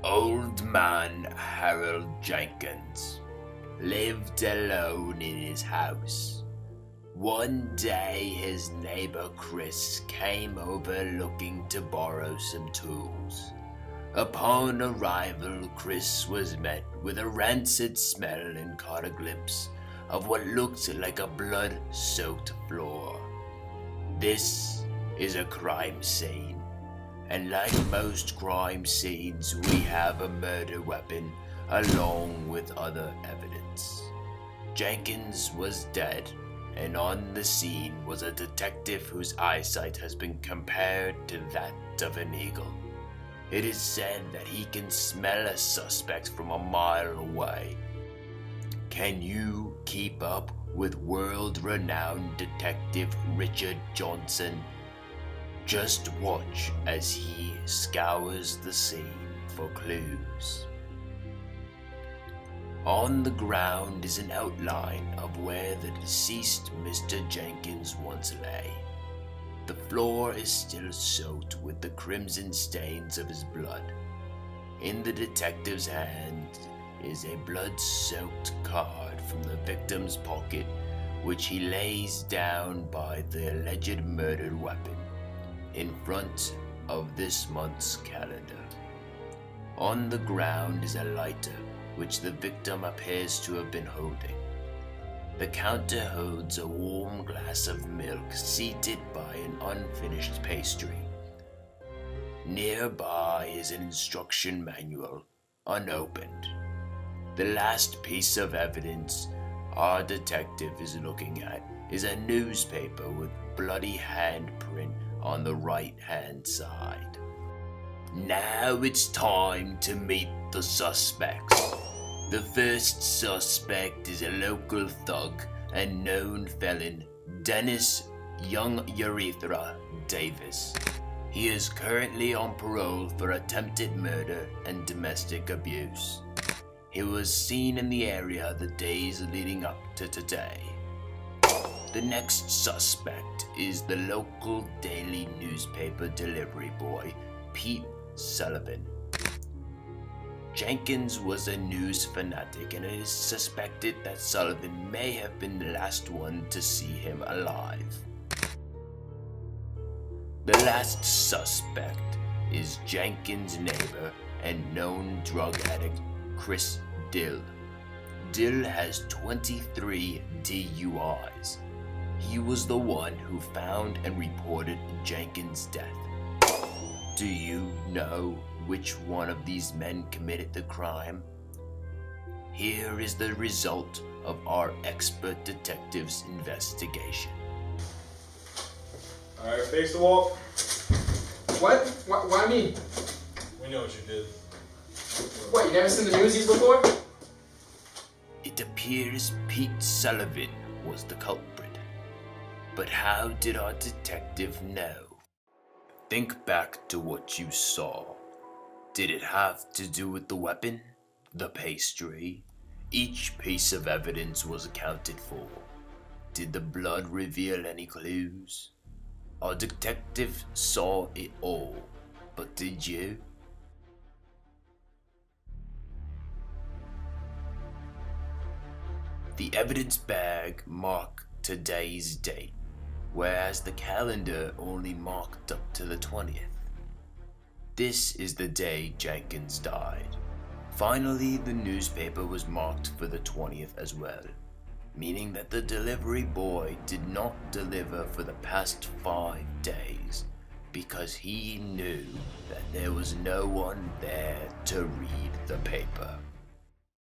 Old man Harold Jenkins lived alone in his house. One day his neighbor Chris came over looking to borrow some tools. Upon arrival, Chris was met with a rancid smell and caught a glimpse of what looked like a blood-soaked floor. This is a crime scene, and like most crime scenes, we have a murder weapon along with other evidence. Jenkins was dead, and on the scene was a detective whose eyesight has been compared to that of an eagle. It is said that he can smell a suspect from a mile away. Can you keep up with world-renowned detective Richard Johnson? Just watch as he scours the scene for clues. On the ground is an outline of where the deceased Mr. Jenkins once lay. The floor is still soaked with the crimson stains of his blood. In the detective's hand is a blood-soaked card from the victim's pocket, which he lays down by the alleged murdered weapon in front of this month's calendar. On the ground is a lighter, which the victim appears to have been holding. The counter holds a warm glass of milk seated by an unfinished pastry. Nearby is an instruction manual, unopened. The last piece of evidence our detective is looking at is a newspaper with bloody handprint on the right-hand side. Now it's time to meet the suspects. The first suspect is a local thug and known felon, Dennis Young Urethra Davis. He is currently on parole for attempted murder and domestic abuse. He was seen in the area the days leading up to today. The next suspect is the local daily newspaper delivery boy, Pete Sullivan. Jenkins was a news fanatic, and it is suspected that Sullivan may have been the last one to see him alive. The last suspect is Jenkins' neighbor and known drug addict Chris Dill. Dill has 23 DUIs. He was the one who found and reported Jenkins' death. Do you know which one of these men committed the crime? Here is the result of our expert detective's investigation. Alright, face the wall. What? Why me? We know what you did. What, you never seen the newsies before? It appears Pete Sullivan was the culprit. But how did our detective know? Think back to what you saw. Did it have to do with the weapon? The pastry? Each piece of evidence was accounted for. Did the blood reveal any clues? Our detective saw it all, but did you? The evidence bag marked today's date, whereas the calendar only marked up to the 20th. This is the day Jenkins died. Finally, the newspaper was marked for the 20th as well, meaning that the delivery boy did not deliver for the past 5 days because he knew that there was no one there to read the paper.